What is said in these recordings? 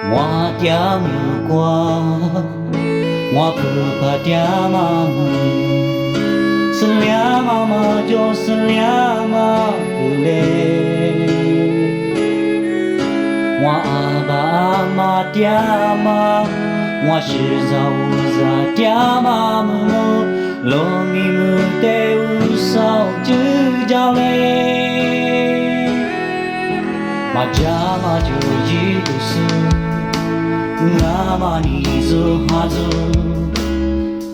我点music歌，我不怕点妈妈，是俩妈妈就是俩妈的嘞。我阿爸阿妈点妈，我是咋乌咋点妈妈么，罗米姆得乌少就叫嘞，马家嘛就一个事。那么你做哈做，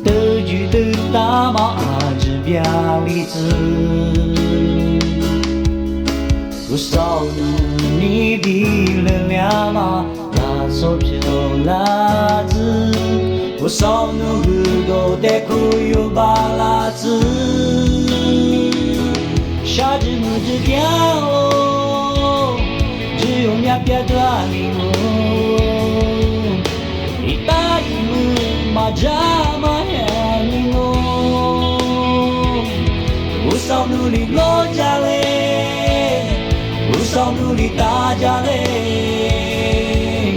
得就得大马这边里子，不少你比了俩马，那手票拉子，不少努个都得苦有把拉子，下子么子掉喽，只有两边多里喽。家嘛呀你我，不少努力落家嘞，不少努力大家嘞，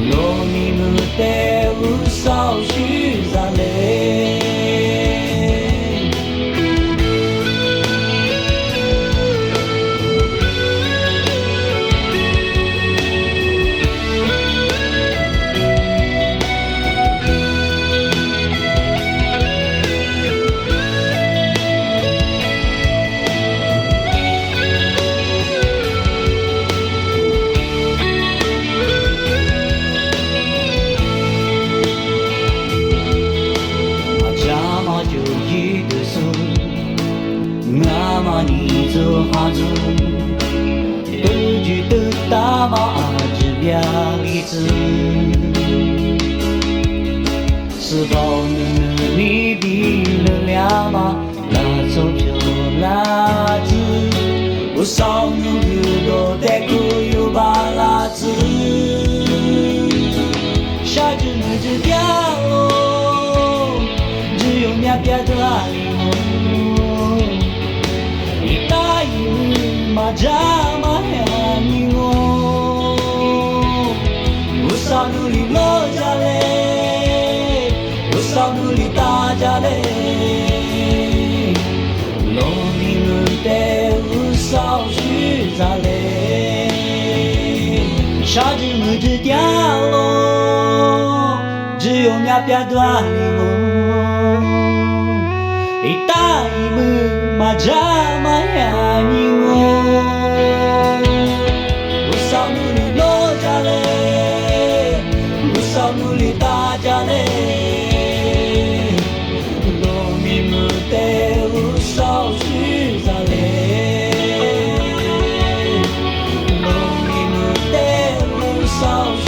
罗米姆得不少许咋嘞。那么你做哈做，得就得大马这边里子，是否能你比了俩马，拉走票拉子，不少努力都得苦有把拉子，下子没子掉喽，只有两边的爱我。马家嘛呀你我，不少努力落家嘞，不少努力大家嘞，农民们得不少许咋嘞，下子么子掉喽，只有两边的爱我，一大一么马家嘛呀你我。努力大家嘞，农民们得不少许咋嘞，农民们得不少许。